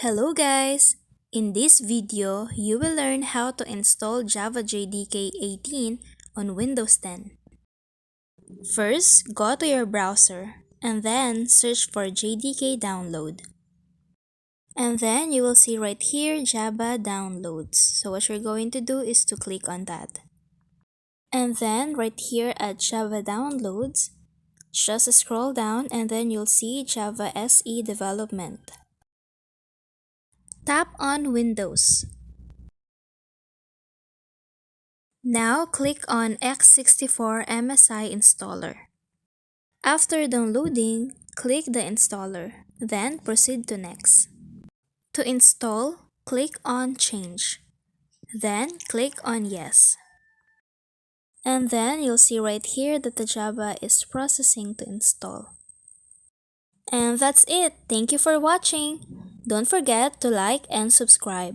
Hello guys! In this video, you will learn how to install Java JDK 18 on Windows 10. First, go to your browser and then search for JDK download. And then you will see right here Java downloads. So what you're going to do is to click on that. And then right here at Java downloads, just scroll down and then you'll see Java SE development. Tap on Windows. Now click on x64 MSI installer. After downloading, click the installer, then proceed to next. To install, click on change, then click on yes. And then you'll see right here that the Java is processing to install. And that's it. Thank you for watching. Don't forget to like and subscribe.